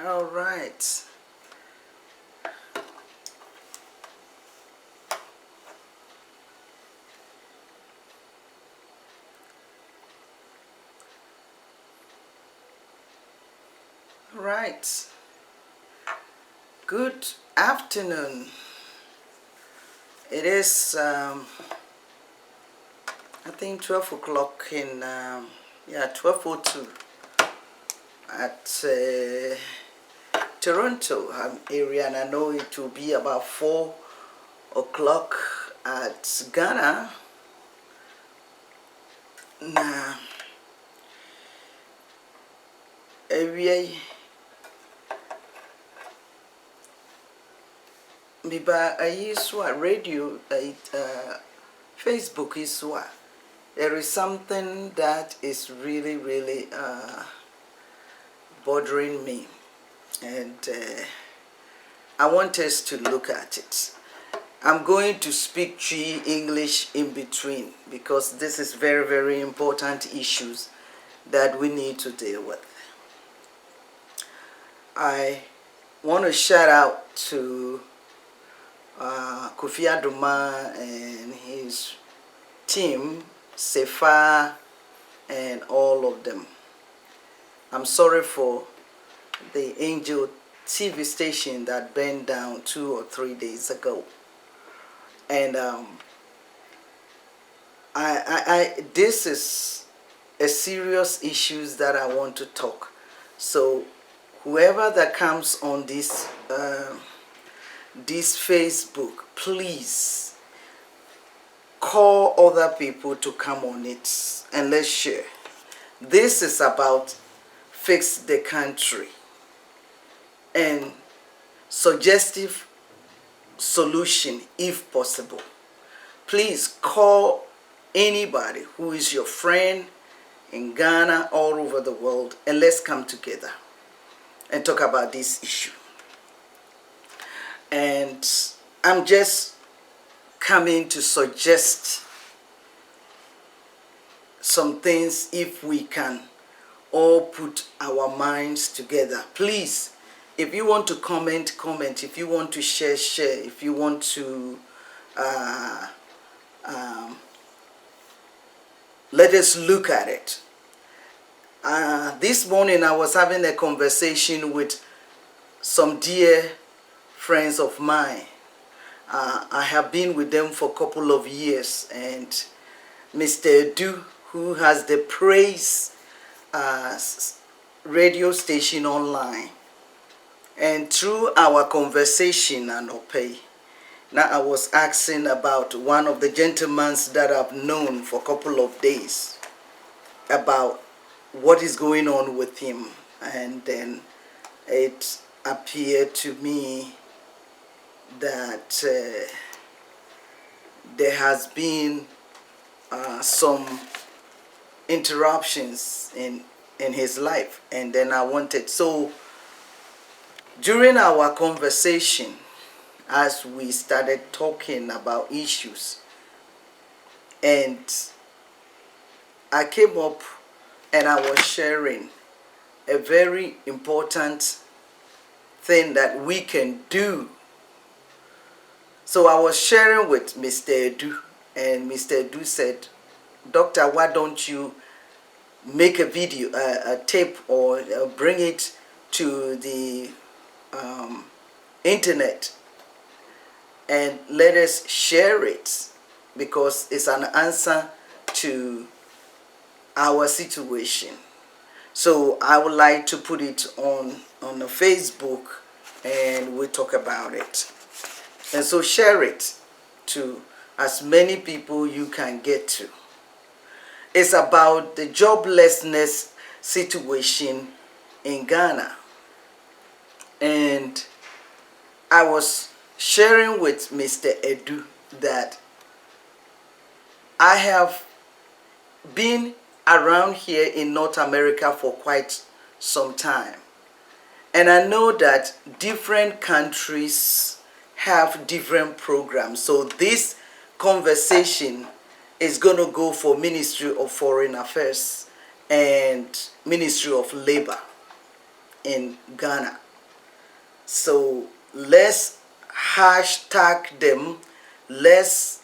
All right. Right. Good afternoon. It is, I think 12 o'clock in, 12:02 at Toronto area, and I know it will be about 4 o'clock at Ghana. Na area Biba Ayiswa radio Facebook iswa. There is something that is really bothering me, and I want us to look at it. I'm going to speak Twi English in between because this is very important issues that we need to deal with. I want to shout out to Kofi Adoma and his team, Sefa, and all of them. I'm sorry for the Angel TV station that burned down 2 or 3 days ago. And this is a serious issue that I want to talk. So whoever that comes on this Facebook, please call other people to come on it and let's share. This is about fix the country and suggestive solution if possible. Please call anybody who is your friend in Ghana, all over the world, and let's come together and talk about this issue. And I'm just coming to suggest some things if we can all put our minds together. Please, if you want to comment, comment. If you want to share, share. If you want to let us look at it. This morning I was having a conversation with some dear friends of mine. I have been with them for a couple of years, and Mr. Edu, who has the Praise radio station online, and through our conversation and Opay, now I was asking about one of the gentlemen that I've known for a couple of days about what is going on with him, and then it appeared to me that there has been some interruptions in his life, and then I wanted, so during our conversation, as we started talking about issues, and I came up and I was sharing a very important thing that we can do. So I was sharing with Mr. Edu, and Mr. Edu said, "Doctor, why don't you make a video, a tape, or bring it to the internet and let us share it, because it's an answer to our situation." So I would like to put it on the Facebook and we talk about it. And so share it to as many people you can get to. It's about the joblessness situation in Ghana. And I was sharing with Mr. Edu that I have been around here in North America for quite some time. And I know that different countries have different programs. So this conversation is going to go for Ministry of Foreign Affairs and Ministry of Labor in Ghana. So let's hashtag them. Let's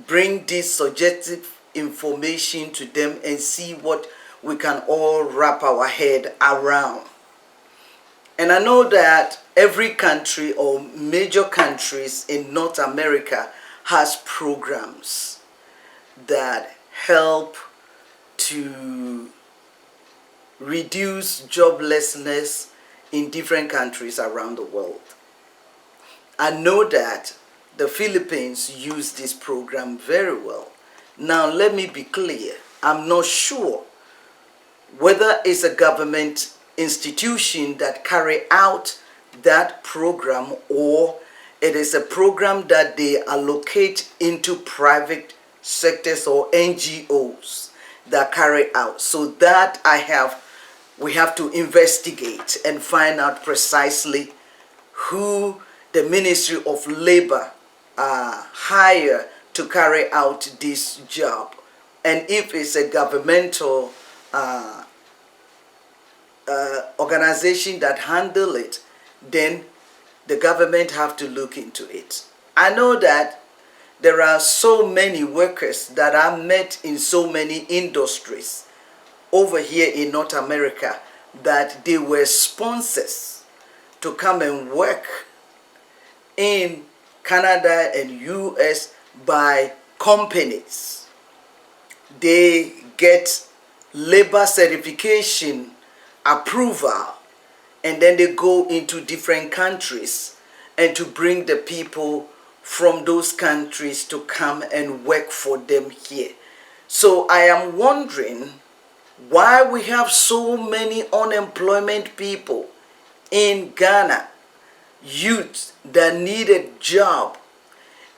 bring this suggestive information to them and see what we can all wrap our head around. And I know that every country or major countries in North America has programs that help to reduce joblessness in different countries around the world. I know that the Philippines use this program very well. Now let me be clear. I'm not sure whether it's a government institution that carry out that program or it is a program that they allocate into private sectors or NGOs that carry out. So that we have to investigate and find out precisely who the Ministry of Labor hire to carry out this job, and if it's a governmental organization that handle it, then the government have to look into it. I know that there are so many workers that are met in so many industries over here in North America that they were sponsors to come and work in Canada and US by companies. They get labor certification approval and then they go into different countries and to bring the people from those countries to come and work for them here. So I am wondering why we have so many unemployment people in Ghana, youth that need a job,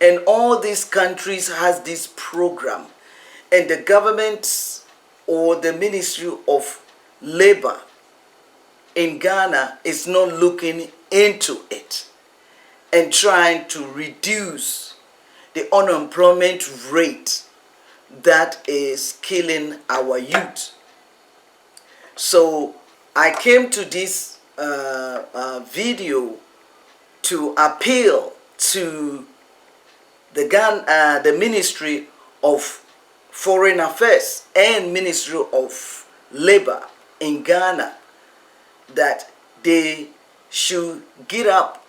and all these countries has this program, and the government or the Ministry of Labor in Ghana is not looking into it and trying to reduce the unemployment rate that is killing our youth. So I came to this video to appeal to the Ministry of Foreign Affairs and Ministry of Labor in Ghana that they should get up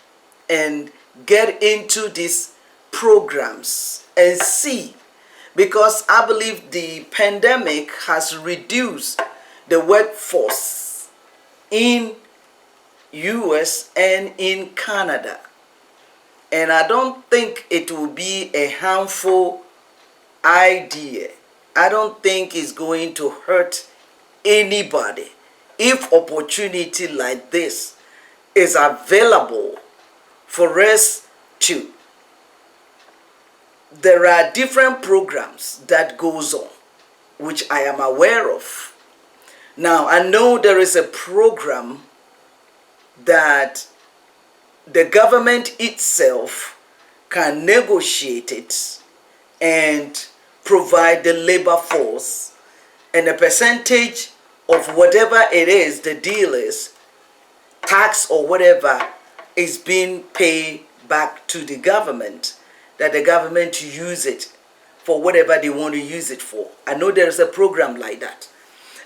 and get into these programs and see, because I believe the pandemic has reduced the workforce in US and in Canada, and I don't think it will be a harmful idea. I don't think it's going to hurt anybody if opportunity like this is available for us to. There are different programs that goes on which I am aware of. Now I know there is a program that the government itself can negotiate it and provide the labor force, and a percentage of whatever it is the deal is, tax or whatever, is being paid back to the government, that the government use it for whatever they want to use it for. I know there is a program like that.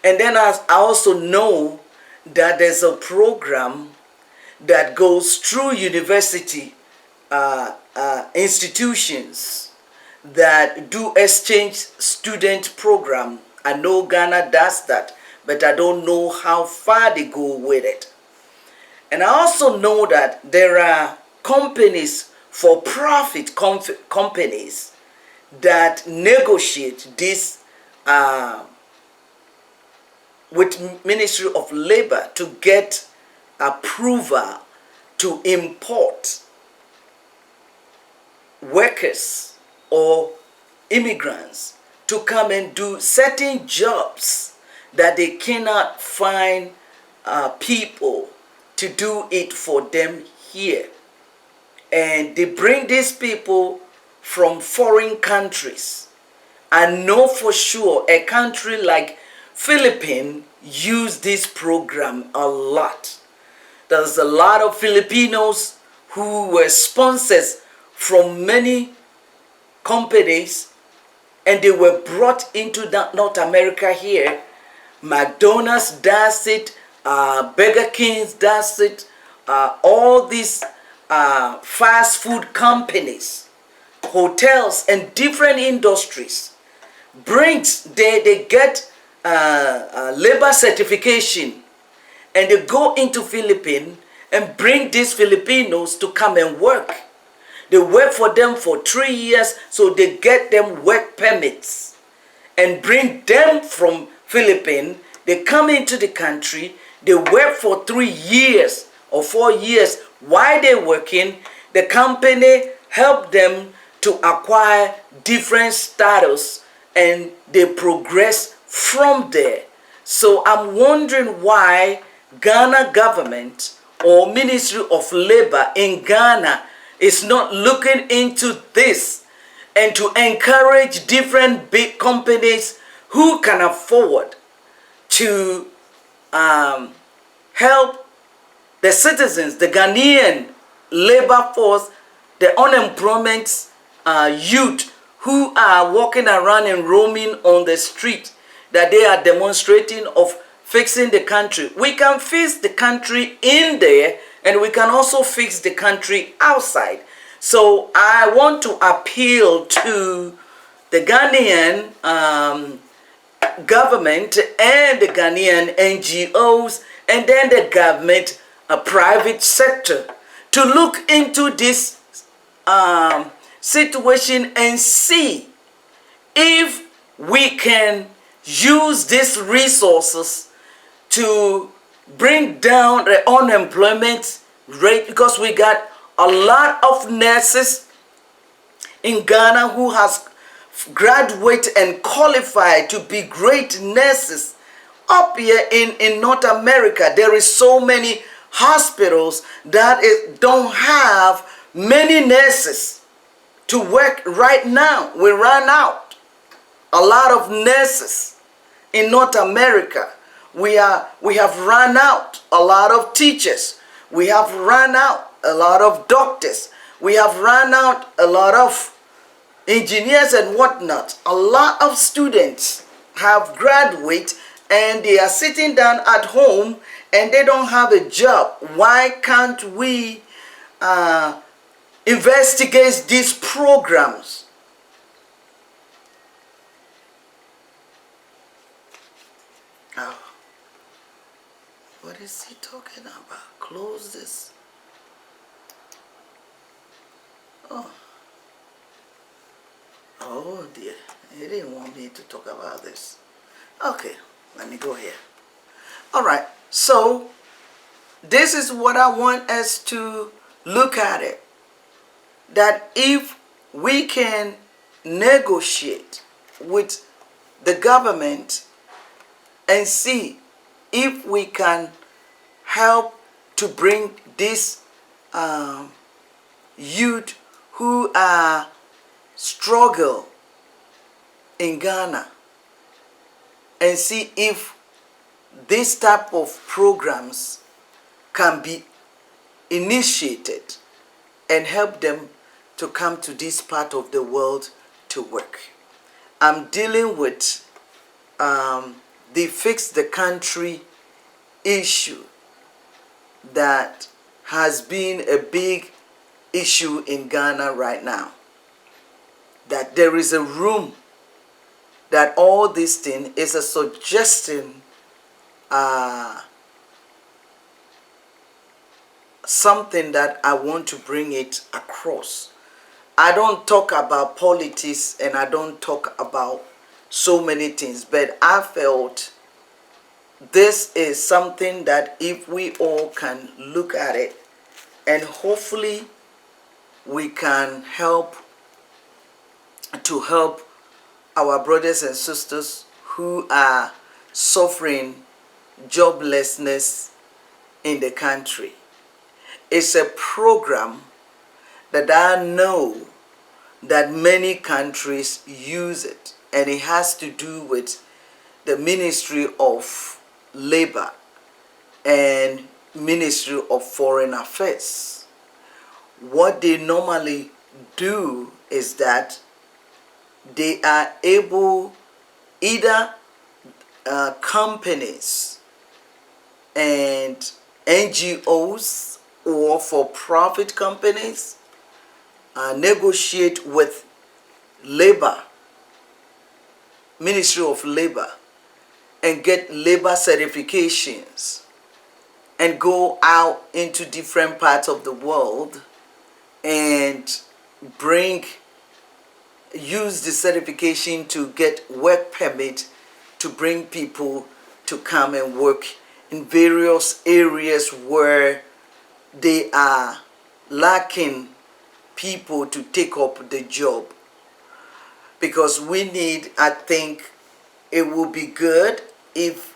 And then I also know that there's a program that goes through university institutions that do exchange student program. I know Ghana does that, but I don't know how far they go with it. And I also know that there are companies, for profit companies, that negotiate this with Ministry of Labor to get approval to import workers or immigrants to come and do certain jobs that they cannot find people to do it for them here. And they bring these people from foreign countries. I know for sure a country like Philippines use this program a lot. there's a lot of Filipinos who were sponsors from many companies, and they were brought into North America here. McDonald's does it, Burger King does it, all these fast food companies, hotels, and different industries they get labor certification, and they go into Philippines and bring these Filipinos to come and work. They work for them for 3 years, so they get them work permits and bring them from Philippines. They come into the country, they work for 3 years or 4 years. While they're working, the company help them to acquire different status, and they progress from there. So I'm wondering why Ghana government or Ministry of Labor in Ghana is not looking into this and to encourage different big companies who can afford to help the citizens, the Ghanaian labor force, the unemployment youth who are walking around and roaming on the street, that they are demonstrating of fixing the country. We can fix the country in there, and we can also fix the country outside. So I want to appeal to the Ghanaian government and the Ghanaian NGOs, and then the government, a private sector, to look into this situation and see if we can use these resources to bring down the unemployment rate, because we got a lot of nurses in Ghana who has graduated and qualified to be great nurses. Up here in North America, there is so many hospitals that don't have many nurses to work right now. We run out a lot of nurses in North America. We have run out a lot of teachers. We have run out a lot of doctors. We have run out a lot of engineers and whatnot. A lot of students have graduated and they are sitting down at home and they don't have a job. Why can't we investigate these programs? Oh. What is he talking about? Close this. Oh dear. He didn't want me to talk about this. Okay, let me go here. All right. So this is what I want us to look at it. That if we can negotiate with the government and see if we can help to bring this youth who are struggle in Ghana, and see if this type of programs can be initiated and help them to come to this part of the world to work. I'm dealing with the Fix the Country issue that has been a big issue in Ghana right now. That there is a room that all this thing is a suggestion, something that I want to bring it across. I don't talk about politics and I don't talk about so many things, but I felt this is something that if we all can look at it, and hopefully we can help our brothers and sisters who are suffering joblessness in the country. It's a program that I know that many countries use it, and it has to do with the Ministry of Labor and Ministry of Foreign Affairs. What they normally do is that they are able, either companies and NGOs or for-profit companies, negotiate with Ministry of Labor, and get labor certifications and go out into different parts of the world and use the certification to get work permit to bring people to come and work in various areas where they are lacking people to take up the job. Because we need, I think it would be good if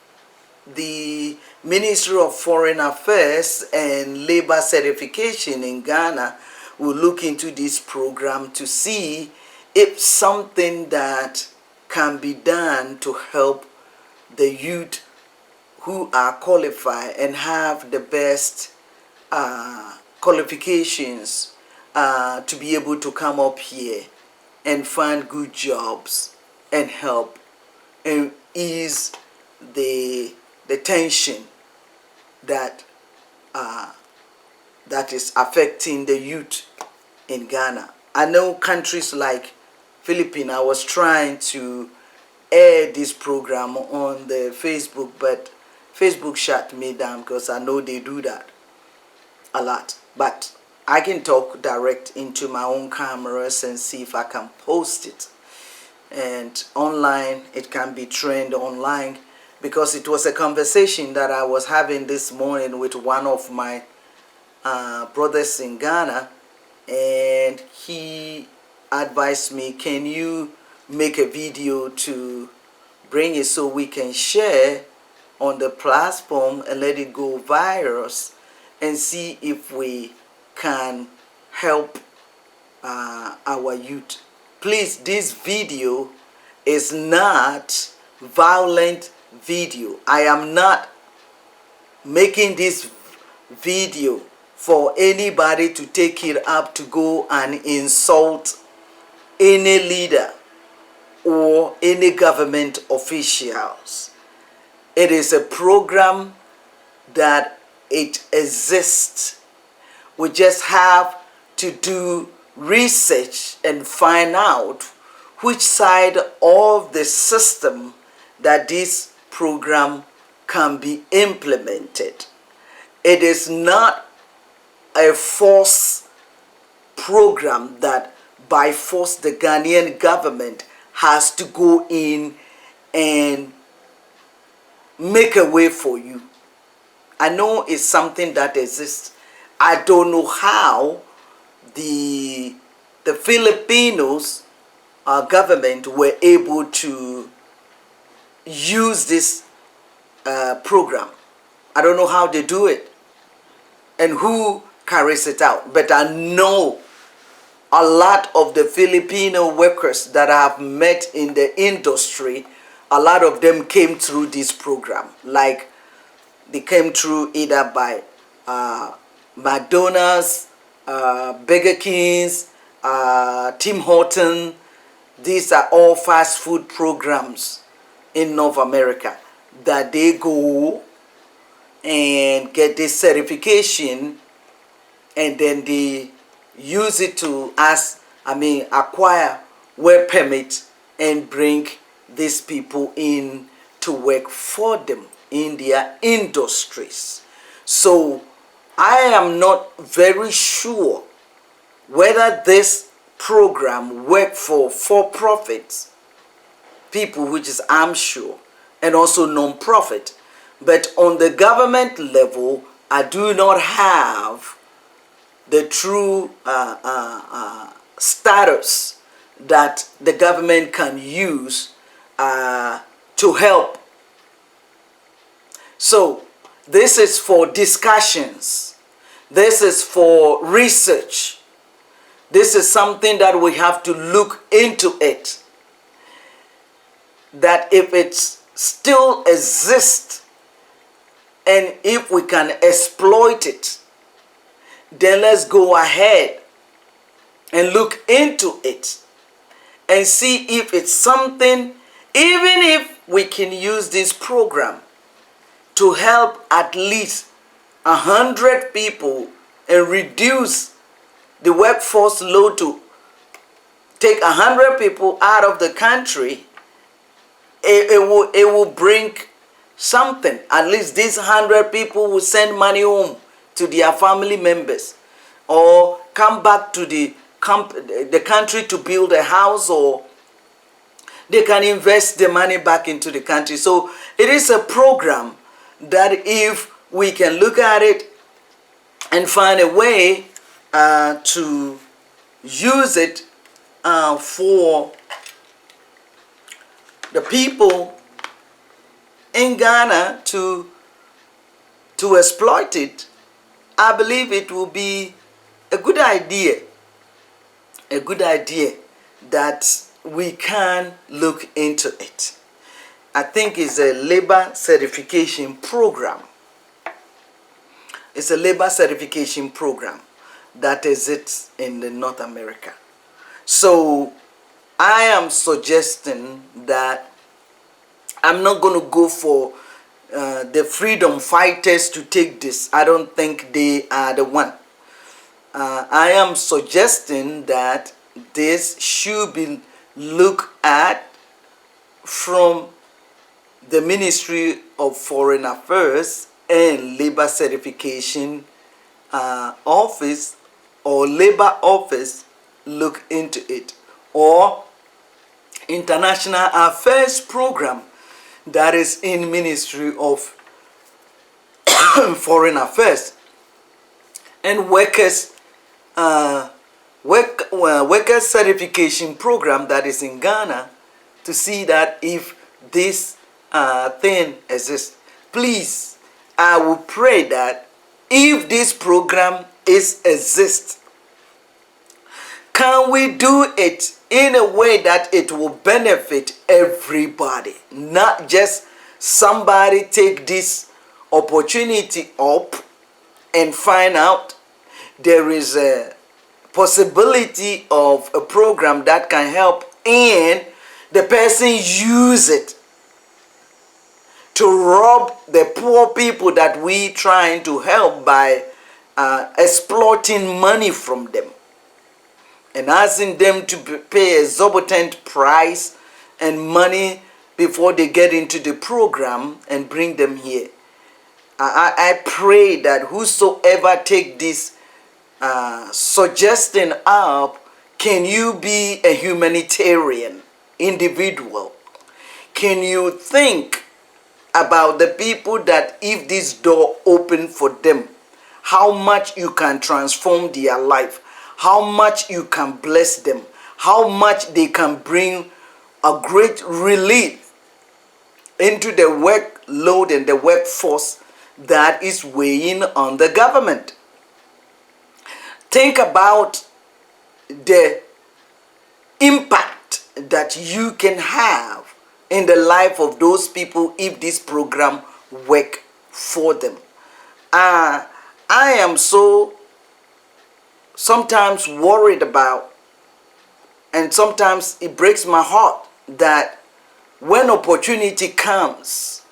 the Ministry of Foreign Affairs and Labor Certification in Ghana will look into this program to see if something that can be done to help the youth who are qualified and have the best qualifications to be able to come up here and find good jobs and help and ease the tension that is affecting the youth in Ghana. I know countries like Philippines, I was trying to air this program on the Facebook, but Facebook shut me down because I know they do that a lot. But I can talk direct into my own cameras and see if I can post it. And online, it can be trained online, because it was a conversation that I was having this morning with one of my brothers in Ghana, and he advised me, can you make a video to bring it so we can share on the platform and let it go viral and see if we can help our youth. Please, this video is not violent video. I am not making this video for anybody to take it up to go and insult any leader or any government officials. It is a program that it exists. We just have to do research and find out which side of the system that this program can be implemented. It is not a force program that by force the Ghanaian government has to go in and make a way for you. I know it's something that exists. I don't know how the Filipinos government were able to use this program. I don't know how they do it and who carries it out. But I know a lot of the Filipino workers that I have met in the industry, a lot of them came through this program. Like, they came through either by McDonald's, Burger King's, Tim Horton. These are all fast food programs in North America that they go and get this certification, and then they use it to acquire work permit and bring these people in to work for them in their industries. So I am not very sure whether this program work for profits people, which is I'm sure, and also non-profit. But on the government level, I do not have the true status that the government can use to help. So this is for discussions. This is for research. This is something that we have to look into it. That if it still exists And if we can exploit it, then let's go ahead and look into it and see if it's something, even if we can use this program to help at least 100 people and reduce the workforce load, to take 100 people out of the country, it will bring something. At least these 100 people will send money home to their family members, or come back to the country to build a house, or they can invest the money back into the country. So it is a program that if we can look at it and find a way to use it for the people in Ghana to exploit it, I believe it will be a good idea. A good idea that we can look into it. I think it's a labor certification program. It's a labor certification program that exists in the North America. So I am suggesting that I'm not going to go for the freedom fighters to take this. I don't think they are the one. I am suggesting that this should be looked at from the Ministry of Foreign Affairs and Labor Certification Office, or Labor Office, look into it, or International Affairs Program that is in Ministry of Foreign Affairs, and Workers Certification Program that is in Ghana, to see that if this thing exists. Please, I will pray that if this program exists, can we do it in a way that it will benefit everybody, not just somebody take this opportunity up and find out there is a possibility of a program that can help, and the person use it to rob the poor people that we trying to help by exploiting money from them and asking them to pay exorbitant price and money before they get into the program and bring them here. I pray that whosoever take this suggesting up, can you be a humanitarian individual? Can you think about the people that if this door open for them, how much you can transform their life, how much you can bless them, how much they can bring a great relief into the workload and the workforce that is weighing on the government. Think about the impact that you can have in the life of those people if this program work for them. I am so sometimes worried about, and sometimes it breaks my heart, that when opportunity comes,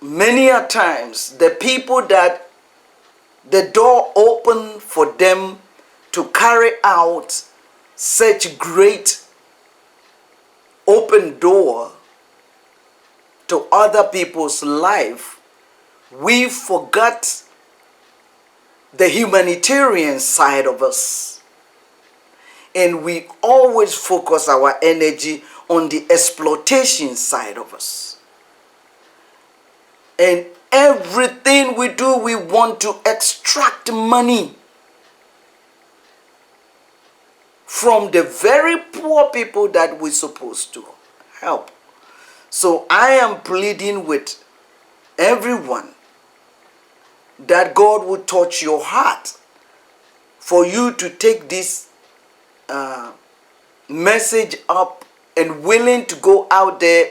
many a times the people that the door open for them to carry out such great open door to other people's life, we forgot the humanitarian side of us, and we always focus our energy on the exploitation side of us. And everything we do, we want to extract money from the very poor people that we're supposed to help. So I am pleading with everyone that God will touch your heart for you to take this message up and willing to go out there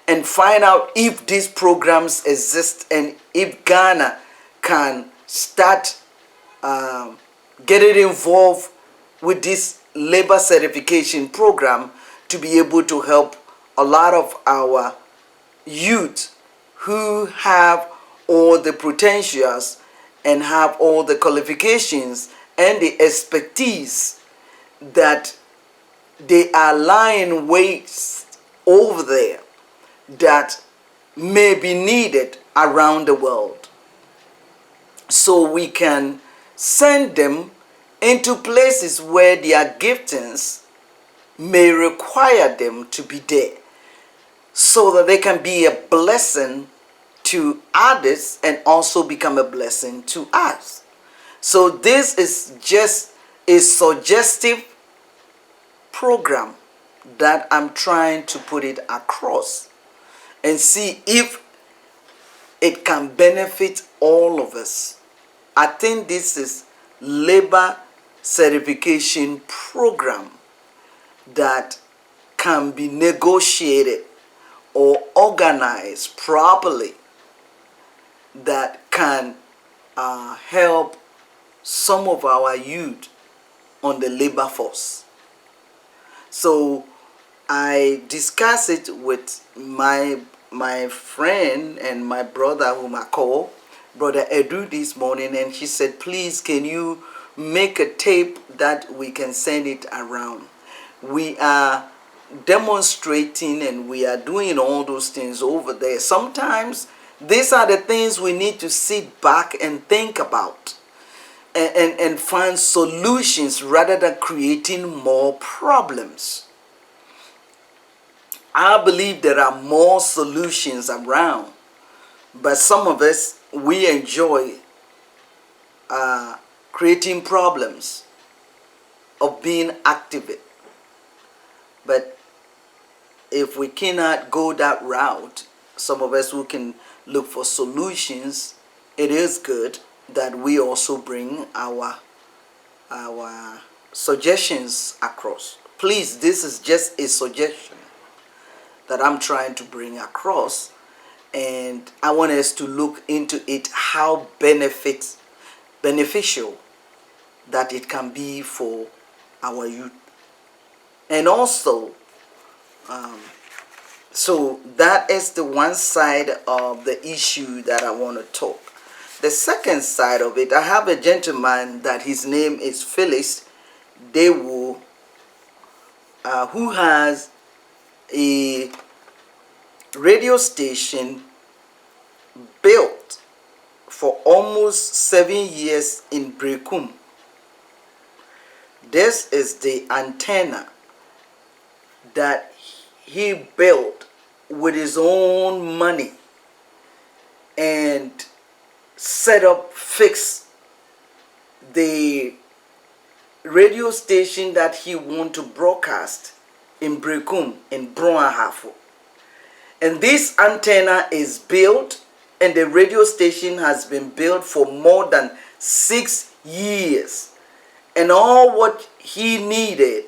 and find out if these programs exist and if Ghana can start getting involved with this labor certification program to be able to help a lot of our youth who have all the potentials and have all the qualifications and the expertise that they are lying waste over there that may be needed around the world. So we can send them into places where their giftings may require them to be there, so that they can be a blessing to others and also become a blessing to us. So this is just a suggestive program that I'm trying to put it across and see if it can benefit all of us. I think this is labor certification program that can be negotiated or organized properly, that can help some of our youth on the labor force. So I discussed it with my friend and my brother, whom I call Brother Edu, this morning, and she said, please, can you make a tape that we can send it around? We are demonstrating and we are doing all those things over there. Sometimes these are the things we need to sit back and think about and find solutions rather than creating more problems. I believe there are more solutions around, but some of us, we enjoy creating problems of being active. But if we cannot go that route, some of us who can look for solutions, it is good that we also bring our suggestions across. Please, this is just a suggestion that I'm trying to bring across, and I want us to look into it, how beneficial that it can be for our youth. And also, so that is the one side of the issue that I want to talk. The second side of it, I have a gentleman that his name is Phyllis Dewo, who has a radio station built for almost 7 years in Brekum. This is the antenna that he built with his own money and fixed the radio station that he want to broadcast in Brekum, in Broahafo. And this antenna is built, and the radio station has been built for more than 6 years. And all what he needed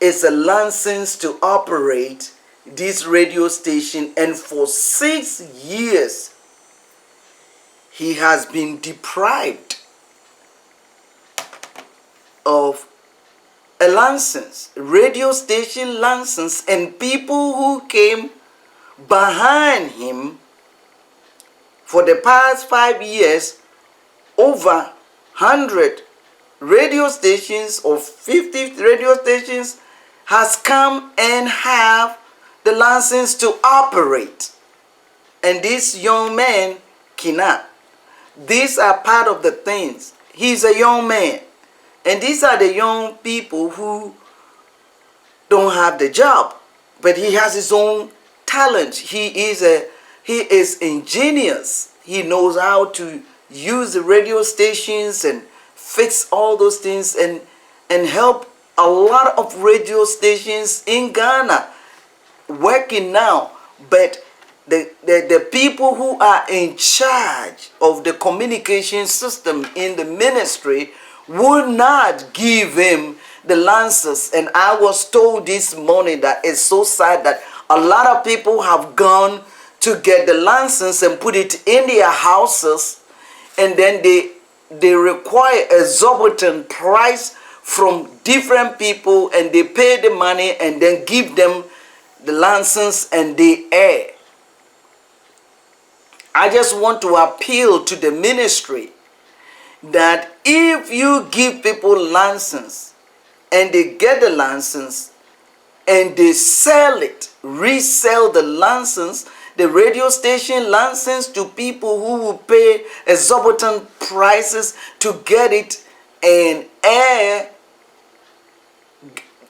is a license to operate this radio station, and for 6 years he has been deprived of a license, radio station license, and people who came behind him for the past 5 years, over 100 radio stations or 50 radio stations has come and have the license to operate. And this young man cannot. These are part of the things. He's a young man. And these are the young people who don't have the job, but he has his own talent. He is ingenious. He knows how to use the radio stations and fix all those things and help a lot of radio stations in Ghana working now. But the people who are in charge of the communication system in the ministry would not give him the license. And I was told this morning that it's so sad that A lot of people have gone to get the license and put it in their houses, and then they require a exorbitant price from different people, and they pay the money and then give them the license and they air. I just want to appeal to the ministry that if you give people license and they get the license and they sell it, resell the license, the radio station license, to people who will pay exorbitant prices to get it and air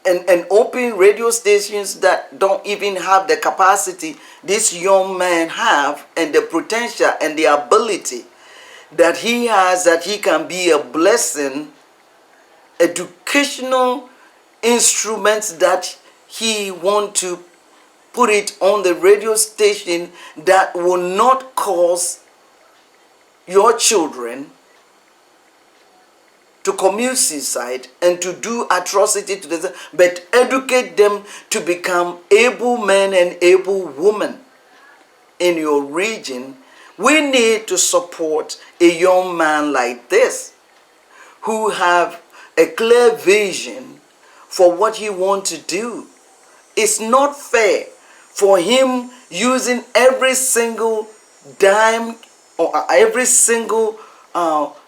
and open radio stations that don't even have the capacity this young man have, and the potential and the ability that he has, that he can be a blessing, educational instruments that he want to put it on the radio station that will not cause your children to commit suicide and to do atrocity to them, but educate them to become able men and able women in your region. We need to support a young man like this who have a clear vision for what he wants to do. It's not fair for him using every single dime or every single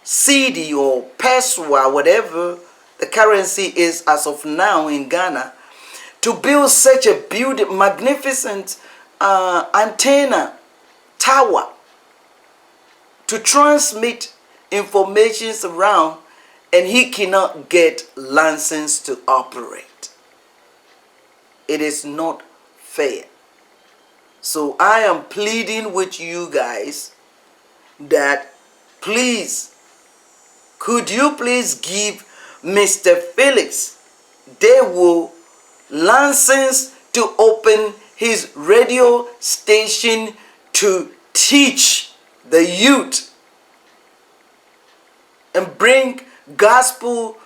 CD or peso or whatever the currency is as of now in Ghana, to build such a magnificent antenna tower to transmit information around, and he cannot get license to operate. It is not fair. So I am pleading with you guys that please, could you please give Mr. Felix Dewo license to open his radio station to teach the youth and bring gospel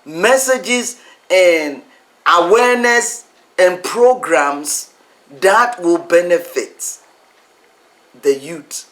messages and awareness and programs that will benefit the youth.